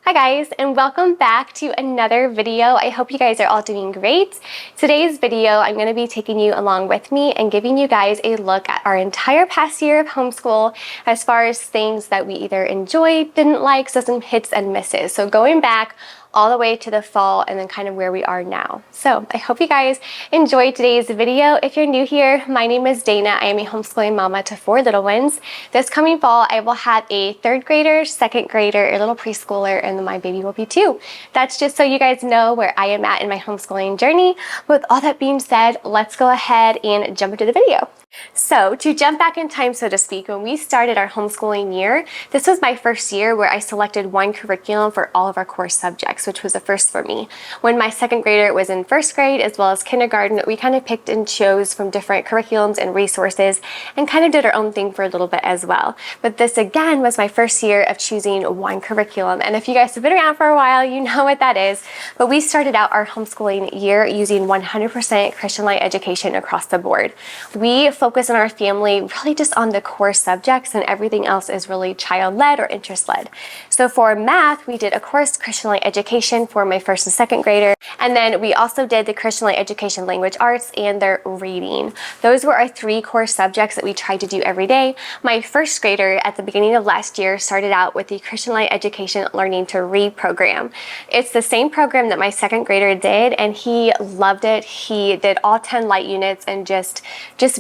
Hi guys, and welcome back to another video. I hope you guys are all doing great. Today's video, I'm going to be taking you along with me and giving you guys a look at our entire past year of homeschool as far as things that we either enjoyed, didn't like, so some hits and misses. So going back all the way to the fall and then kind of where we are now. So I hope you guys enjoyed today's video. If you're new here, my name is Dana. I am a homeschooling mama to 4 little ones. This coming fall, I will have a 3rd grader, 2nd grader, a little preschooler, and then my baby will be 2. That's just so you guys know where I am at in my homeschooling journey. With all that being said, let's go ahead and jump into the video. So to jump back in time, so to speak, when we started our homeschooling year, this was my first year where I selected one curriculum for all of our core subjects, which was a first for me. When my 2nd grader was in 1st grade as well as kindergarten, we kind of picked and chose from different curriculums and resources and kind of did our own thing for a little bit as well. But this again was my first year of choosing one curriculum. And if you guys have been around for a while, you know what that is. But we started out our homeschooling year using 100% Christian Light education across the board. We focus in our family really just on the core subjects, and everything else is really child-led or interest-led. So for math, we did, of course, Christian Light education for my 1st and 2nd grader, and then we also did the Christian Light education language arts and their reading. Those were our 3 core subjects that we tried to do every day. My 1st grader at the beginning of last year started out with the Christian Light education learning to read program. It's the same program that my 2nd grader did, and he loved it. He did all 10 light units and just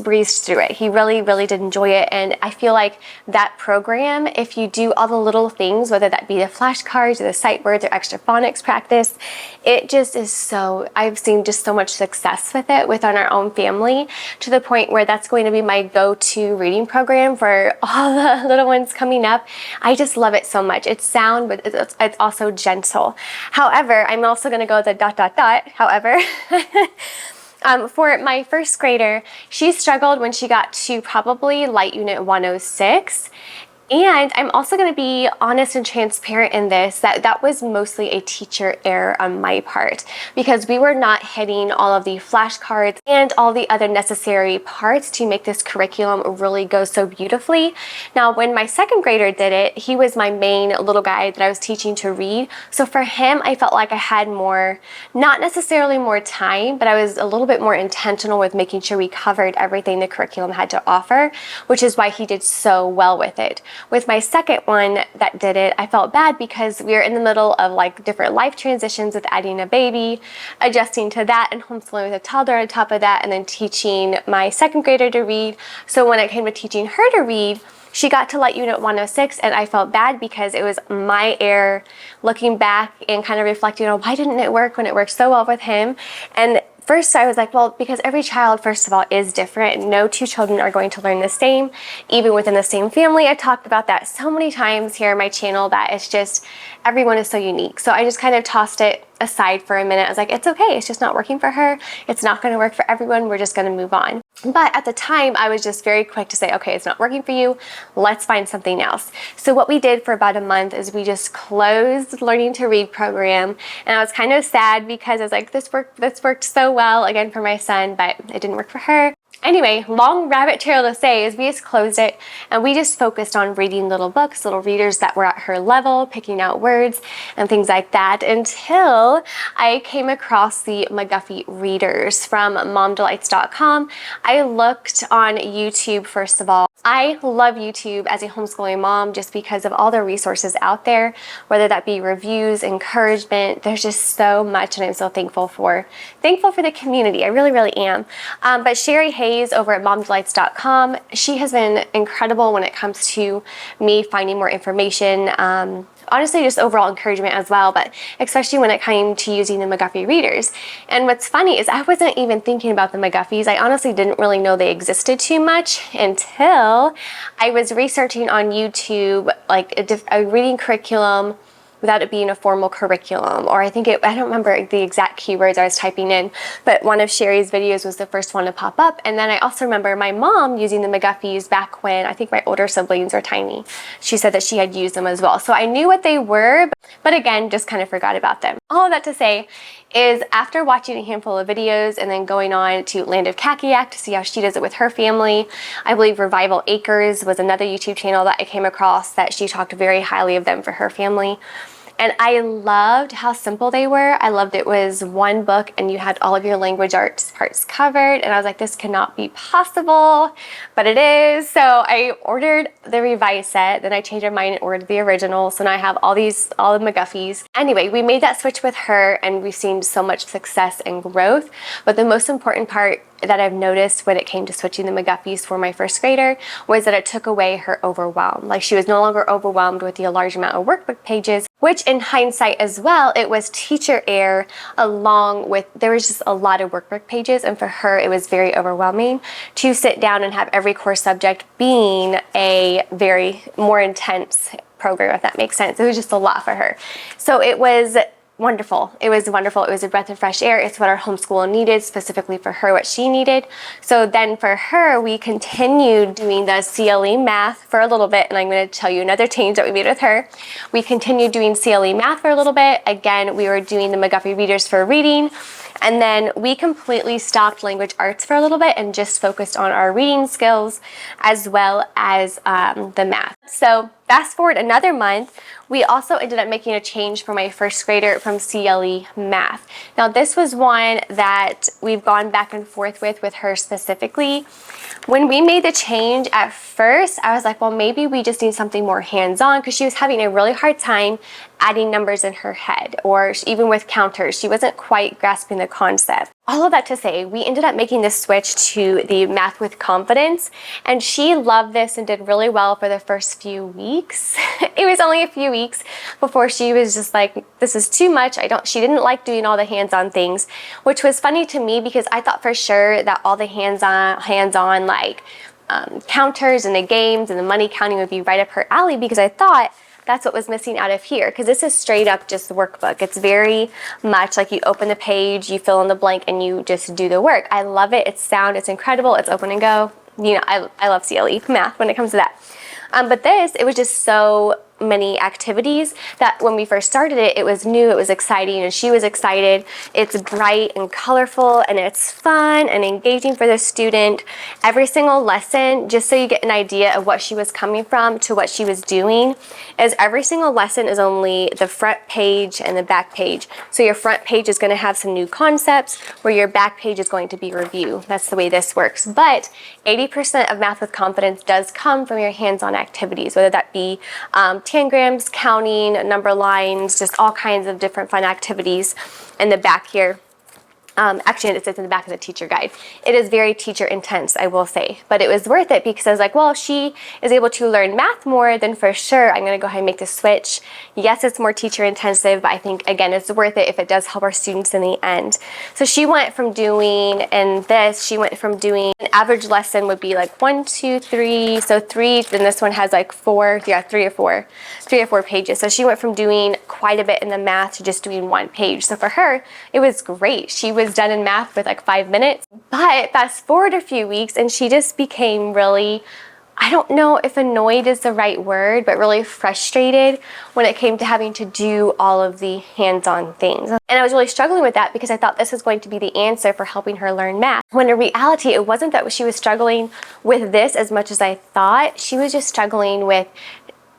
breezed through it. He really did enjoy it, and I feel like that program, if you do all the little things, whether that be the flashcards or the sight words or extra phonics practice, it just is so, I've seen just so much success with it within our own family, to the point where that's going to be my go-to reading program for all the little ones coming up. I just love it so much. It's sound, but it's also gentle. However, I'm also going to go the ... however, for my 1st grader, she struggled when she got to probably Light Unit 106. And I'm also going to be honest and transparent in this, that was mostly a teacher error on my part, because we were not hitting all of the flashcards and all the other necessary parts to make this curriculum really go so beautifully. Now, when my 2nd grader did it, he was my main little guy that I was teaching to read. So for him, I felt like I had more, not necessarily more time, but I was a little bit more intentional with making sure we covered everything the curriculum had to offer, which is why he did so well with it. With my 2nd one that did it, I felt bad because we were in the middle of like different life transitions with adding a baby, adjusting to that, and homeschooling with a toddler on top of that, and then teaching my 2nd grader to read. So when it came to teaching her to read, she got to Light Unit 106, and I felt bad because it was my error, looking back and kind of reflecting on why didn't it work when it worked so well with him. And first, I was like, well, because every child, first of all, is different. No 2 children are going to learn the same, even within the same family. I talked about that so many times here on my channel, that it's just, everyone is so unique. So I just kind of tossed it aside for a minute. I was like, it's okay. It's just not working for her. It's not going to work for everyone. We're just going to move on. But at the time, I was just very quick to say, okay, it's not working for you. Let's find something else. So what we did for about a month is we just closed Learning to Read program. And I was kind of sad because I was like, this worked so well again for my son, but it didn't work for her. Anyway, long rabbit trail to say is we just closed it, and we just focused on reading little books, little readers that were at her level, picking out words and things like that, until I came across the McGuffey readers from momdelights.com. I looked on YouTube first of all. I love YouTube as a homeschooling mom just because of all the resources out there, whether that be reviews, encouragement. There's just so much, and I'm so thankful for the community. I really am. But Sherry Hayes over at momdelights.com, she has been incredible when it comes to me finding more information. Honestly, just overall encouragement as well, but especially when it came to using the McGuffey readers. And what's funny is I wasn't even thinking about the McGuffies. I honestly didn't really know they existed too much until I was researching on YouTube, like a reading curriculum without it being a formal curriculum, or I don't remember the exact keywords I was typing in, but one of Sherry's videos was the first one to pop up. And then I also remember my mom using the McGuffies back when I think my older siblings were tiny. She said that she had used them as well. So I knew what they were, but again, just kind of forgot about them. All of that to say is after watching a handful of videos and then going on to Land of Kakiak to see how she does it with her family, I believe Revival Acres was another YouTube channel that I came across that she talked very highly of them for her family. And I loved how simple they were. I loved it was one book and you had all of your language arts parts covered. And I was like, this cannot be possible, but it is. So I ordered the revised set, then I changed my mind and ordered the original. So now I have all the McGuffies. Anyway, we made that switch with her and we've seen so much success and growth. But the most important part that I've noticed when it came to switching the McGuffies for my first grader was that it took away her overwhelm. Like, she was no longer overwhelmed with the large amount of workbook pages, which in hindsight as well, it was teacher error along with, there was just a lot of workbook pages, and for her it was very overwhelming to sit down and have every core subject being a very more intense program, if that makes sense. It was just a lot for her. So it was wonderful. It was wonderful. It was a breath of fresh air. It's what our homeschool needed, specifically for her, what she needed. So then for her, we continued doing the CLE math for a little bit, and I'm going to tell you another change that we made with her. We continued doing CLE math for a little bit. Again, we were doing the McGuffey readers for reading, and then we completely stopped language arts for a little bit and just focused on our reading skills as well as the math. So fast forward another month, we also ended up making a change for my first grader from CLE math. Now this was one that we've gone back and forth with her specifically. When we made the change at first, I was like, well, maybe we just need something more hands-on, because she was having a really hard time adding numbers in her head, or even with counters, she wasn't quite grasping the concept. All of that to say, we ended up making this switch to the math with confidence, and she loved this and did really well for the first few weeks. It was only a few weeks before she was just like, this is too much. She didn't like doing all the hands-on things, which was funny to me because I thought for sure that all the hands-on like counters and the games and the money counting would be right up her alley, because I thought that's what was missing out of here, because this is straight up just the workbook. It's very much like you open the page, you fill in the blank, and you just do the work. I love it. It's sound. It's incredible. It's open and go. You know, I love CLE math when it comes to that. But this, it was just so many activities that when we first started it, it was new, it was exciting, and she was excited. It's bright and colorful, and it's fun and engaging for the student. Every single lesson, just so you get an idea of what she was coming from to what she was doing, is every single lesson is only the front page and the back page. So your front page is going to have some new concepts, where your back page is going to be review. That's the way this works. But 80% of Math with Confidence does come from your hands-on activities, whether that be tangrams, counting, number lines, just all kinds of different fun activities. In the back here, actually it sits in the back of the teacher guide. It is very teacher intense, I will say, but it was worth it because I was like, well, if she is able to learn math more, then for sure I'm going to go ahead and make the switch. Yes, it's more teacher intensive, but I think again it's worth it if it does help our students in the end. So she went from doing, and she went from doing an average lesson would be like 1, 2, 3, so 3, then this one has like 4, yeah, 3 or 4 pages. So she went from doing quite a bit in the math to just doing 1 page. So for her, it was great. She was done in math with like 5 minutes. But fast forward a few weeks and she just became really, I don't know if annoyed is the right word, but really frustrated when it came to having to do all of the hands-on things. And I was really struggling with that because I thought this was going to be the answer for helping her learn math. When in reality, it wasn't that she was struggling with this as much as I thought. She was just struggling with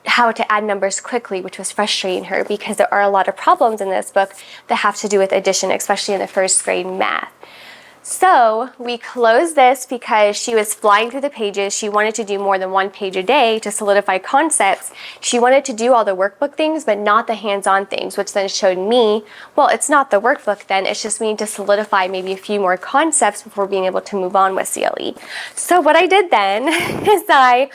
how to add numbers quickly, which was frustrating her because there are a lot of problems in this book that have to do with addition, especially in the first grade math. So we closed this because she was flying through the pages. She wanted to do more than 1 page a day to solidify concepts. She wanted to do all the workbook things, but not the hands-on things, which then showed me, well, it's not the workbook then, it's just we need to solidify maybe a few more concepts before being able to move on with CLE. So what I did then is I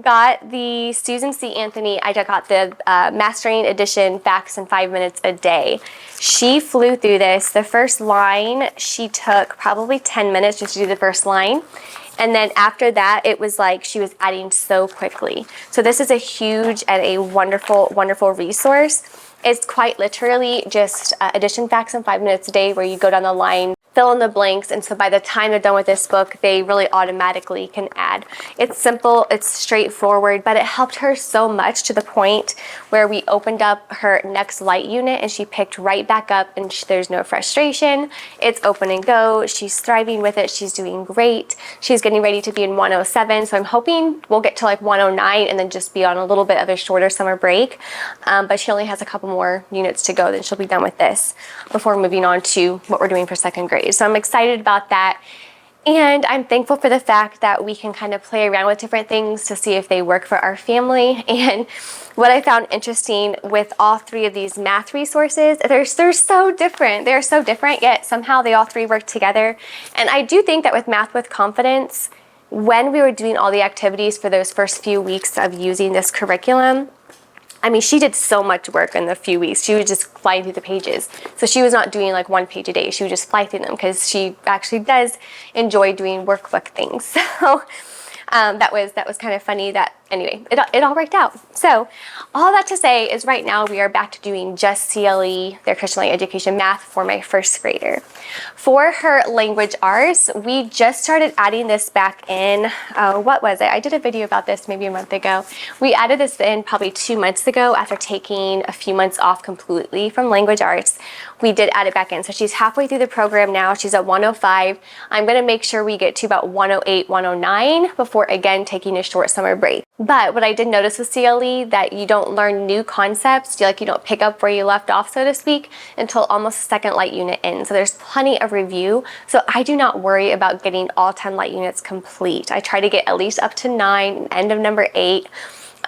got the Susan C. Anthony, I got the Mastering Addition Facts in 5 minutes a day. She flew through this. The first line, she took probably 10 minutes just to do the first line. And then after that, it was like she was adding so quickly. So this is a huge and a wonderful, wonderful resource. It's quite literally just addition facts in 5 minutes a day, where you go down the line fill in the blanks, and so by the time they're done with this book, they really automatically can add. It's simple, it's straightforward, but it helped her so much to the point where we opened up her next light unit and she picked right back up, and there's no frustration. It's open and go. She's thriving with it. She's doing great. She's getting ready to be in 107, so I'm hoping we'll get to like 109 and then just be on a little bit of a shorter summer break. But she only has a couple more units to go, then she'll be done with this before moving on to what we're doing for second grade. So I'm excited about that. And I'm thankful for the fact that we can kind of play around with different things to see if they work for our family. And what I found interesting with all three of these math resources, they're so different. They're so different, yet somehow they all three work together. And I do think that with Math with Confidence, when we were doing all the activities for those first few weeks of using this curriculum, I mean, she did so much work in the few weeks. She was just flying through the pages. So she was not doing like one page a day. She would just fly through them because she actually does enjoy doing workbook things. So that was kind of funny that, anyway, it all worked out. So all that to say is right now we are back to doing just CLE, their Christian Language Education math, for my first grader. For her language arts, we just started adding this back in, what was it? I did a video about this maybe a month ago. We added this in probably 2 months ago after taking a few months off completely from language arts. We did add it back in. So she's halfway through the program now. She's at 105. I'm gonna make sure we get to about 108, 109 before again taking a short summer break. But what I did notice with CLE, that you don't learn new concepts, you don't pick up where you left off, so to speak, until almost the second light unit in. So there's plenty of review. So I do not worry about getting all 10 light units complete. I try to get at least up to 9, end of number 8.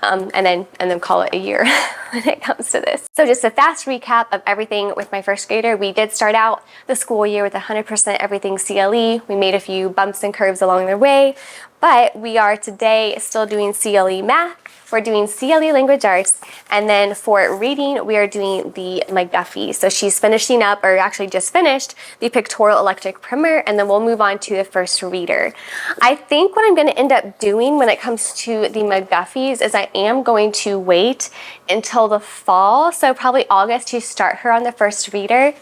And then call it a year when it comes to this. So just a fast recap of everything with my first grader. We did start out the school year with 100% everything CLE. We made a few bumps and curves along the way, but we are today still doing CLE math. We're doing CLE language arts, and then for reading, we are doing the McGuffey. So she's finishing up, or actually just finished, the Pictorial Electric Primer, and then we'll move on to the first reader. I think what I'm going to end up doing when it comes to the McGuffies is I am going to wait until the fall, so probably August, to start her on the first reader,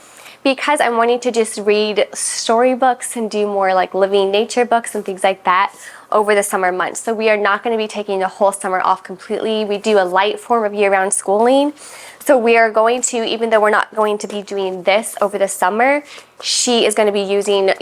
because I'm wanting to just read storybooks and do more like living nature books and things like that over the summer months. So we are not going to be taking the whole summer off completely. We do a light form of year-round schooling. So we are going to, even though we're not going to be doing this over the summer, she is going to be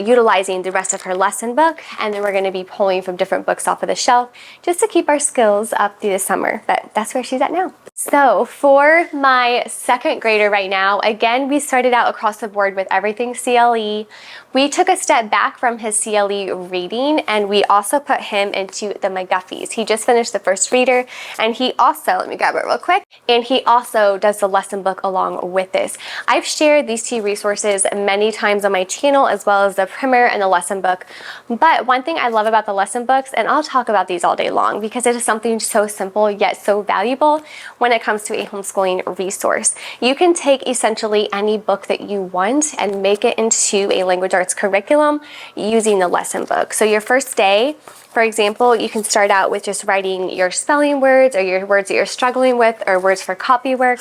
utilizing the rest of her lesson book, and then we're going to be pulling from different books off of the shelf just to keep our skills up through the summer. But that's where she's at now. So for my second grader right now, again, we started out across the board with everything CLE. We took a step back from his CLE reading, and we also put him into the McGuffies. He just finished the first reader, and he also, let me grab it real quick, and he also does the lesson book along with this. I've shared these two resources many times on my channel, as well as the primer and the lesson book. But one thing I love about the lesson books, and I'll talk about these all day long because it is something so simple yet so valuable when it comes to a homeschooling resource. You can take essentially any book that you want and make it into a language arts curriculum using the lesson book. So your first day, for example, you can start out with just writing your spelling words or your words that you're struggling with, or words for copy work.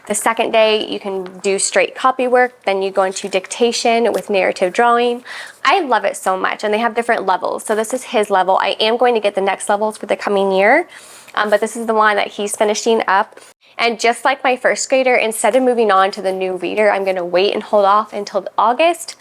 The second day, you can do straight copy work. Then you go into dictation with narrative drawing. I love it so much, and they have different levels. So this is his level. I am going to get the next levels for the coming year, but this is the one that he's finishing up. And just like my first grader, instead of moving on to the new reader, I'm going to wait and hold off until August.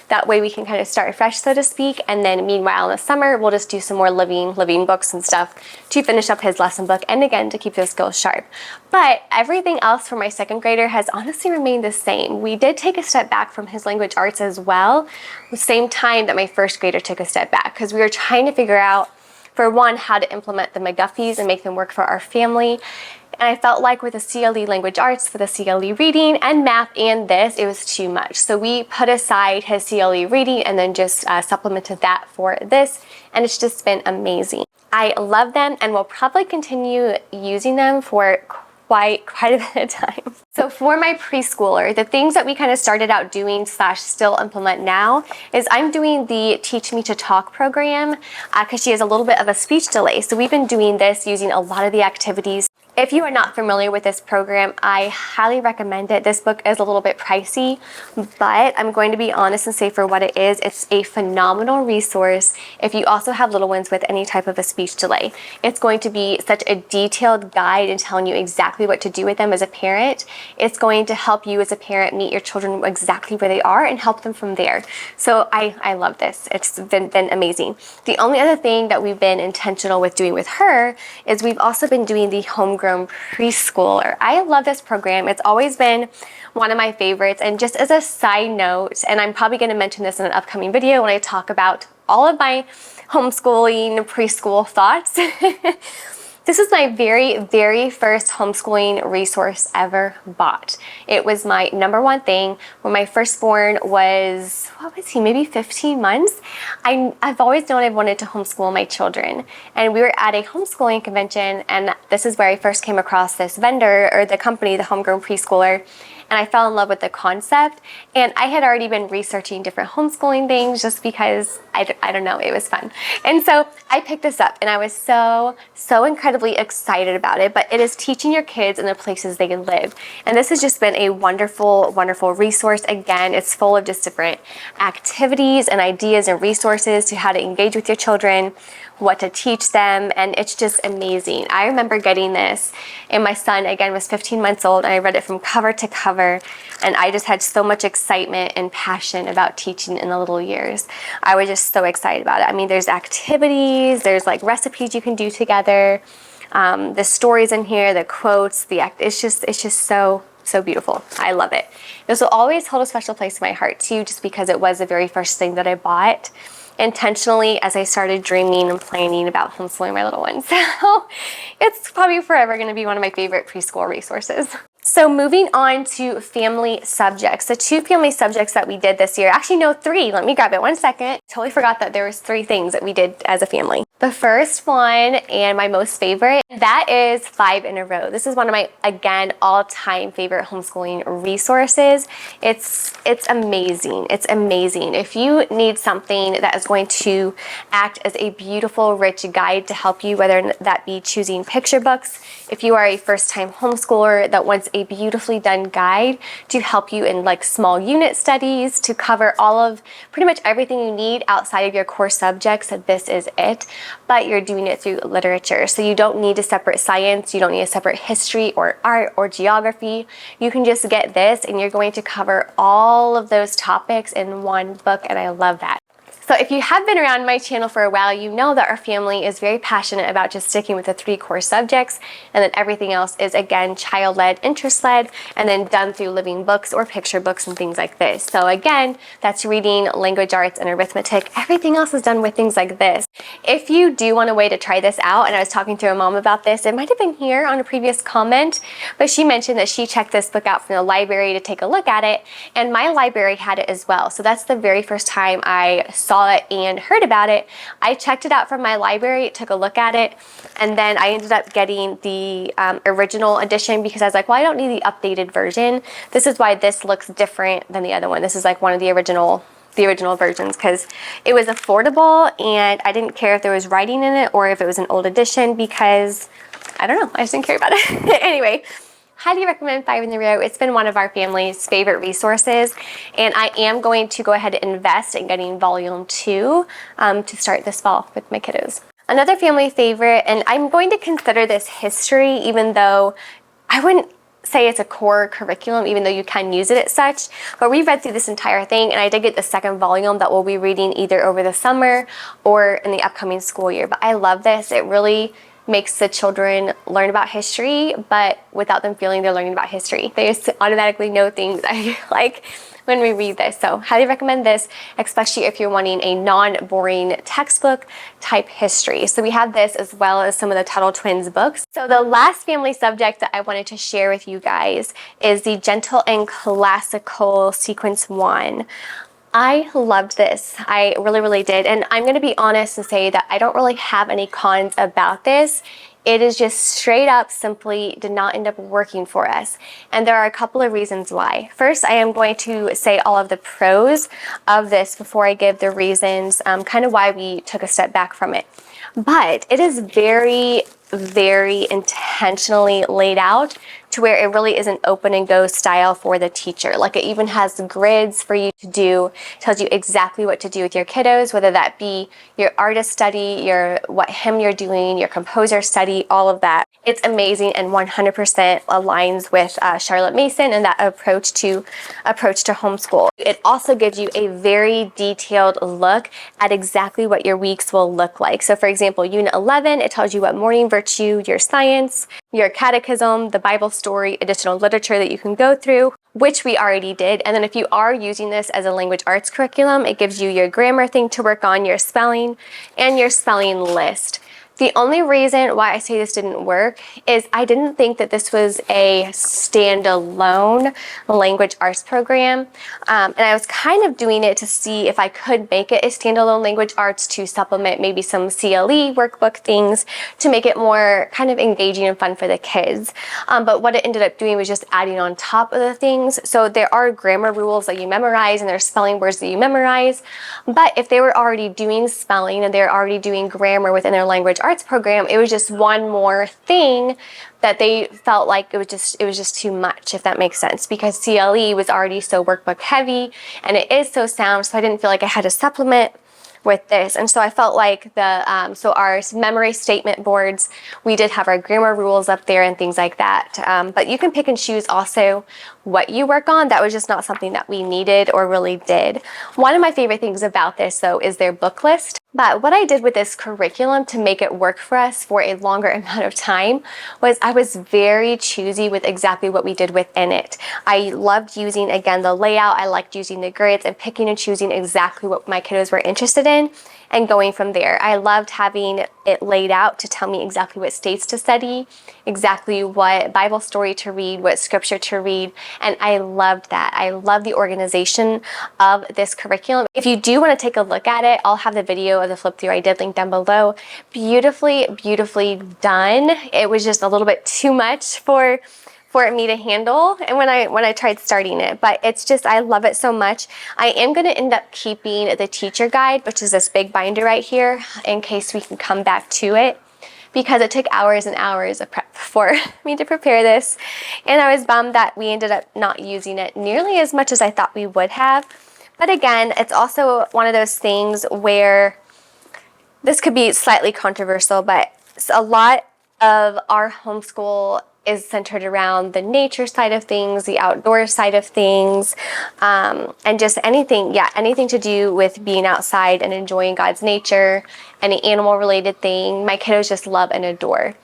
That way we can kind of start fresh, so to speak, and then meanwhile in the summer, we'll just do some more living books and stuff to finish up his lesson book, and again, to keep those skills sharp. But everything else for my second grader has honestly remained the same. We did take a step back from his language arts as well, the same time that my first grader took a step back, because we were trying to figure out, for one, how to implement the McGuffies and make them work for our family. And I felt like with the CLE language arts, for the CLE reading and math and this, it was too much. So we put aside his CLE reading and then just supplemented that for this. And it's just been amazing. I love them and will probably continue using them for quite a bit of time. So for my preschooler, the things that we kind of started out doing / still implement now is I'm doing the Teach Me to Talk program because she has a little bit of a speech delay. So we've been doing this using a lot of the activities If you are not familiar with this program, I highly recommend it. This book is a little bit pricey, but I'm going to be honest and say for what it is, it's a phenomenal resource if you also have little ones with any type of a speech delay. It's going to be such a detailed guide in telling you exactly what to do with them as a parent. It's going to help you as a parent meet your children exactly where they are and help them from there. So I love this. It's been amazing. The only other thing that we've been intentional with doing with her is we've also been doing the homegrown preschooler. I love this program. It's always been one of my favorites. And just as a side note, and I'm probably going to mention this in an upcoming video when I talk about all of my homeschooling preschool thoughts. This is my very first homeschooling resource ever bought. It was my #1 thing when my firstborn was, what was he, maybe 15 months? I've always known I wanted to homeschool my children. And we were at a homeschooling convention, and this is where I first came across this vendor, or the company, the Homegrown Preschooler. And I fell in love with the concept. And I had already been researching different homeschooling things just because, I don't know, it was fun. And so I picked this up, and I was so incredibly excited about it. But it is teaching your kids in the places they live. And this has just been a wonderful resource. Again, it's full of just different activities and ideas and resources to how to engage with your children, what to teach them, and it's just amazing. I remember getting this, and my son, again, was 15 months old, and I read it from cover to cover, and I just had so much excitement and passion about teaching in the little years. I was just so excited about it. I mean, there's activities, there's like recipes you can do together, the stories in here, the quotes, it's just so beautiful. I love it. This will always hold a special place in my heart too, just because it was the very first thing that I bought intentionally as I started dreaming and planning about homeschooling my little ones. So it's probably forever going to be one of my favorite preschool resources. So moving on to family subjects. The 2 family subjects that we did this year, actually no, 3. Let me grab it 1 second. Totally forgot that there was 3 things that we did as a family. The first one, and my most favorite, that is 5 in a row. This is one of my, again, all-time favorite homeschooling resources. It's amazing. It's amazing. If you need something that is going to act as a beautiful, rich guide to help you, whether that be choosing picture books, if you are a first-time homeschooler that wants a beautifully done guide to help you in like small unit studies, to cover all of pretty much everything you need outside of your core subjects, this is it. But you're doing it through literature. So you don't need a separate science, you don't need a separate history or art or geography. You can just get this, and you're going to cover all of those topics in one book, and I love that. So if you have been around my channel for a while, you know that our family is very passionate about just sticking with the 3 core subjects, and then everything else is, again, child-led, interest-led, and then done through living books or picture books and things like this. So again, that's reading, language arts, and arithmetic. Everything else is done with things like this. If you do want a way to try this out, and I was talking to a mom about this, it might have been here on a previous comment, but she mentioned that she checked this book out from the library to take a look at it, and my library had it as well. So that's the very first time I saw it and heard about it. I checked it out from my library, took a look at it, and then I ended up getting the original edition because I was like, well, I don't need the updated version. This is why this looks different than the other one. This is like one of the original versions because it was affordable, and I didn't care if there was writing in it or if it was an old edition because I don't know, I just didn't care about it. Anyway, highly recommend 5 in a row. It's been one of our family's favorite resources, and I am going to go ahead and invest in getting volume 2 to start this fall with my kiddos. Another family favorite, and I'm going to consider this history, even though I wouldn't say it's a core curriculum, even though you can use it as such, but we read through this entire thing, and I did get the 2nd volume that we'll be reading either over the summer or in the upcoming school year. But I love this. It really makes the children learn about history, but without them feeling they're learning about history. They just automatically know things, I feel like, when we read this. So highly recommend this, especially if you're wanting a non-boring textbook type history. So we have this as well as some of the Tuttle Twins books. So the last family subject that I wanted to share with you guys is the Gentle and Classical Sequence 1. I loved this. I really did. And I'm going to be honest and say that I don't really have any cons about this. It is just straight up simply did not end up working for us. And there are a couple of reasons why. First, I am going to say all of the pros of this before I give the reasons, kind of why we took a step back from it. But it is very very intentionally laid out to where it really is an open and go style for the teacher. Like it even has grids for you to do, tells you exactly what to do with your kiddos, whether that be your artist study, what hymn you're doing, your composer study, all of that. It's amazing and 100% aligns with Charlotte Mason and that approach to homeschool. It also gives you a very detailed look at exactly what your weeks will look like. So for example, Unit 11, it tells you what morning virtue, your science, your catechism, the Bible story, additional literature that you can go through, which we already did. And then if you are using this as a language arts curriculum, it gives you your grammar thing to work on, your spelling, and your spelling list. The only reason why I say this didn't work is I didn't think that this was a standalone language arts program. And I was kind of doing it to see if I could make it a standalone language arts to supplement maybe some CLE workbook things to make it more kind of engaging and fun for the kids. But what it ended up doing was just adding on top of the things. So there are grammar rules that you memorize and there's spelling words that you memorize. But if they were already doing spelling and they're already doing grammar within their language arts program, it was just one more thing that they felt like it was just too much, if that makes sense, because CLE was already so workbook heavy and it is so sound, so I didn't feel like I had to supplement with this. And so I felt like so our memory statement boards, we did have our grammar rules up there and things like that. But you can pick and choose also what you work on. That was just not something that we needed or really did. One of my favorite things about this though is their book list. But what I did with this curriculum to make it work for us for a longer amount of time was I was very choosy with exactly what we did within it. I loved using, again, the layout. I liked using the grids and picking and choosing exactly what my kiddos were interested in and going from there. I loved having it laid out to tell me exactly what states to study, exactly what Bible story to read, what scripture to read, and I loved that. I love the organization of this curriculum. If you do want to take a look at it, I'll have the video of the flip through I did linked down below. Beautifully, beautifully done. It was just a little bit too much for me to handle and when I tried starting it, but it's just, I love it so much. I am going to end up keeping the teacher guide, which is this big binder right here, in case we can come back to it, because it took hours and hours of prep for me to prepare this, and I was bummed that we ended up not using it nearly as much as I thought we would have. But again, it's also one of those things where this could be slightly controversial, but a lot of our homeschool is centered around the nature side of things, the outdoor side of things, and just anything to do with being outside and enjoying God's nature, any animal related thing, my kiddos just love and adore.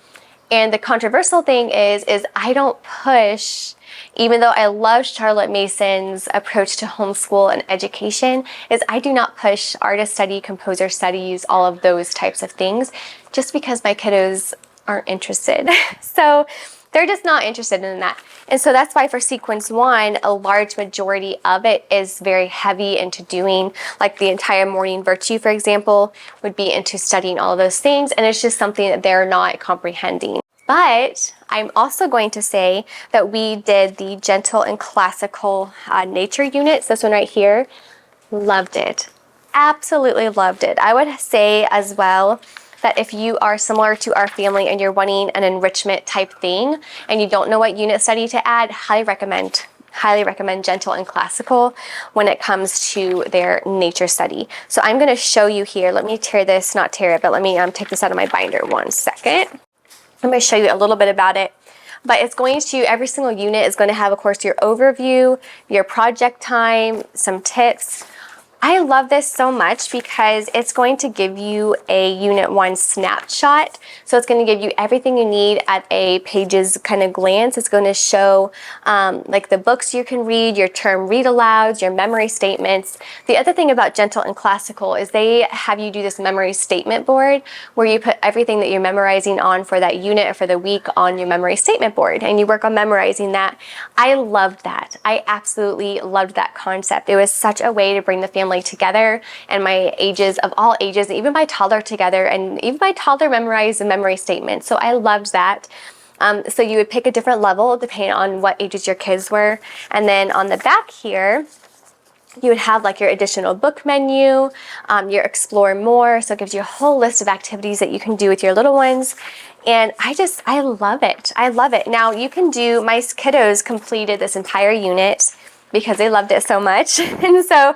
And the controversial thing is I don't push, even though I love Charlotte Mason's approach to homeschool and education, is I do not push artist study, composer studies, all of those types of things, just because my kiddos aren't interested. So they're just not interested in that. And so that's why for sequence 1, a large majority of it is very heavy into doing, like the entire morning virtue, for example, would be into studying all of those things. And it's just something that they're not comprehending. But I'm also going to say that we did the gentle and classical nature units. This one right here, loved it. Absolutely loved it. I would say as well that if you are similar to our family and you're wanting an enrichment type thing and you don't know what unit study to add, highly recommend gentle and classical when it comes to their nature study. So I'm going to show you here. Let me take this out of my binder one second. I'm going to show you a little bit about it. But it's going to, every single unit is going to have, of course, your overview, your project time, some tips. I love this so much because it's going to give you a Unit 1 snapshot. So it's going to give you everything you need at a page's kind of glance. It's going to show like the books you can read, your term read alouds, your memory statements. The other thing about gentle and classical is they have you do this memory statement board where you put everything that you're memorizing on for that unit or for the week on your memory statement board and you work on memorizing that. I loved that. I absolutely loved that concept. It was such a way to bring the family together and my ages of all ages, even my toddler together, and even my toddler memorized the memory statement. So I loved that. So you would pick a different level depending on what ages your kids were. And then on the back here, You would have like your additional book menu, your explore more. So it gives you a whole list of activities that you can do with your little ones. And I love it. I love it. Now you can do, my kiddos completed this entire unit because they loved it so much. And so,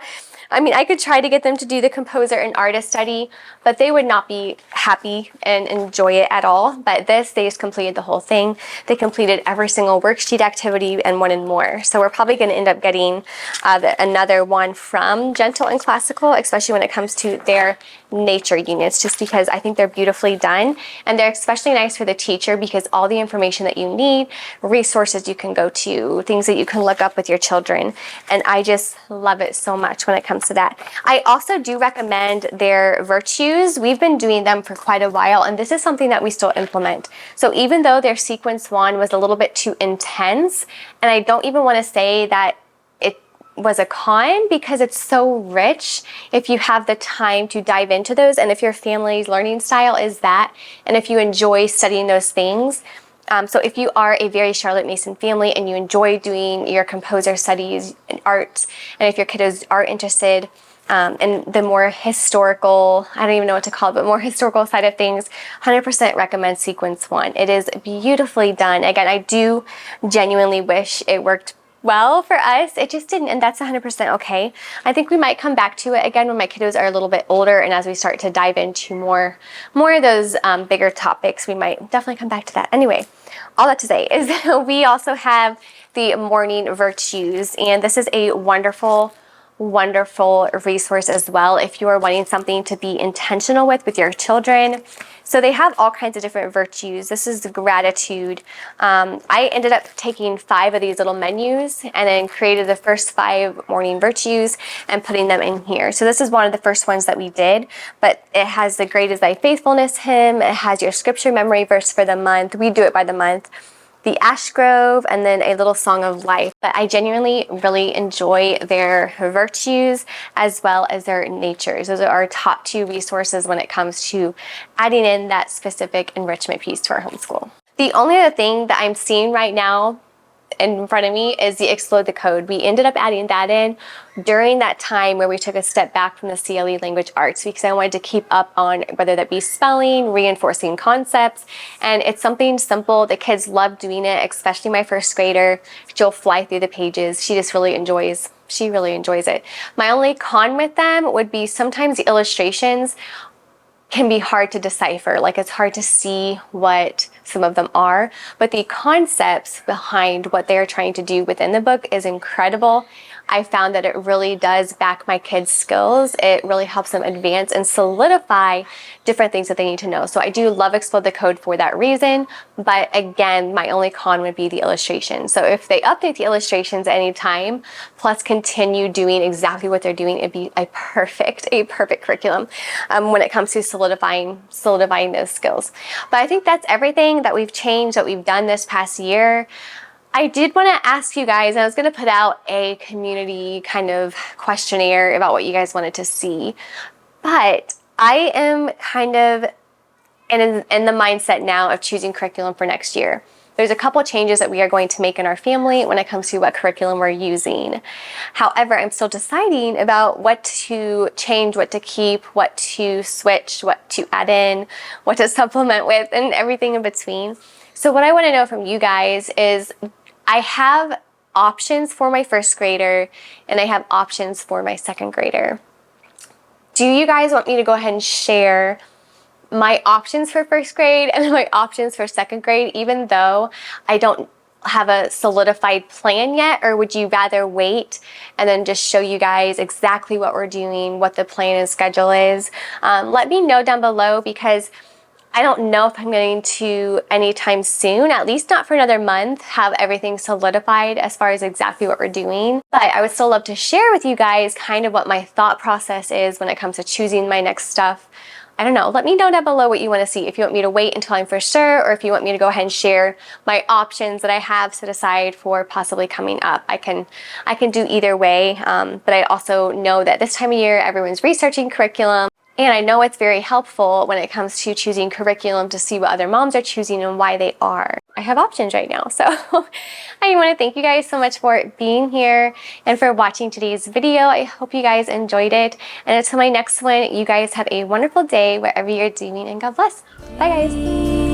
I mean, I could try to get them to do the composer and artist study, but they would not be happy and enjoy it at all. But this, they just completed the whole thing. They completed every single worksheet activity and one and more. So we're probably going to end up getting another one from Gentle and Classical, especially when it comes to their nature units, just because I think they're beautifully done. And they're especially nice for the teacher because all the information that you need, resources you can go to, things that you can look up with your children. And I just love it so much when it comes to that. I also do recommend their virtues. We've been doing them for quite a while, and this is something that we still implement. So even though their sequence one was a little bit too intense, and I don't even want to say that it was a con because it's so rich if you have the time to dive into those, and if your family's learning style is that, and if you enjoy studying those things. So if you are a very Charlotte Mason family and you enjoy doing your composer studies and arts, and if your kiddos are interested in the more historical, I don't even know what to call it, but more historical side of things, 100% recommend sequence one. It is beautifully done. Again, I do genuinely wish it worked well for us. It just didn't, and that's 100% okay. I think we might come back to it again when my kiddos are a little bit older, and as we start to dive into more of those bigger topics, we might definitely come back to that. Anyway, all that to say is we also have the morning virtues, and this is a wonderful resource as well if you are wanting something to be intentional with your children. So they have all kinds of different virtues. This is gratitude. I ended up taking 5 of these little menus and then created the first 5 morning virtues and putting them in here. So this is one of the first ones that we did, but it has the Great is Thy Faithfulness hymn. It has your scripture memory verse for the month. We do it by the month. The Ash Grove, and then a little song of life. But I genuinely really enjoy their virtues as well as their natures. Those are our top 2 resources when it comes to adding in that specific enrichment piece to our homeschool. The only other thing that I'm seeing right now in front of me is the Explode the Code. We ended up adding that in during that time where we took a step back from the CLE language arts because I wanted to keep up on whether that be spelling, reinforcing concepts, and it's something simple. The kids love doing it, especially my first grader. She'll fly through the pages. She really enjoys it. My only con with them would be sometimes the illustrations can be hard to decipher. Like, it's hard to see what some of them are, but the concepts behind what they're trying to do within the book is incredible. I found that it really does back my kids' skills. It really helps them advance and solidify different things that they need to know. So I do love Explode the Code for that reason. But again, my only con would be the illustrations. So if they update the illustrations at any time, plus continue doing exactly what they're doing, it'd be a perfect curriculum when it comes to solidifying those skills. But I think that's everything that we've changed, that we've done this past year. I did want to ask you guys, I was going to put out a community kind of questionnaire about what you guys wanted to see, but I am kind of in the mindset now of choosing curriculum for next year. There's a couple changes that we are going to make in our family when it comes to what curriculum we're using. However, I'm still deciding about what to change, what to keep, what to switch, what to add in, what to supplement with, and everything in between. So what I want to know from you guys is, I have options for my first grader and I have options for my second grader. Do you guys want me to go ahead and share my options for first grade and my options for second grade, even though I don't have a solidified plan yet? Or would you rather wait and then just show you guys exactly what we're doing, what the plan and schedule is? Let me know down below, because I don't know if I'm going to anytime soon, at least not for another month, have everything solidified as far as exactly what we're doing. But I would still love to share with you guys kind of what my thought process is when it comes to choosing my next stuff. I don't know. Let me know down below what you want to see. If you want me to wait until I'm for sure, or if you want me to go ahead and share my options that I have set aside for possibly coming up. I can do either way. But I also know that this time of year, everyone's researching curriculum. And I know it's very helpful when it comes to choosing curriculum to see what other moms are choosing and why they are. I have options right now. So I want to thank you guys so much for being here and for watching today's video. I hope you guys enjoyed it. And until my next one, you guys have a wonderful day wherever you're doing, and God bless. Bye guys.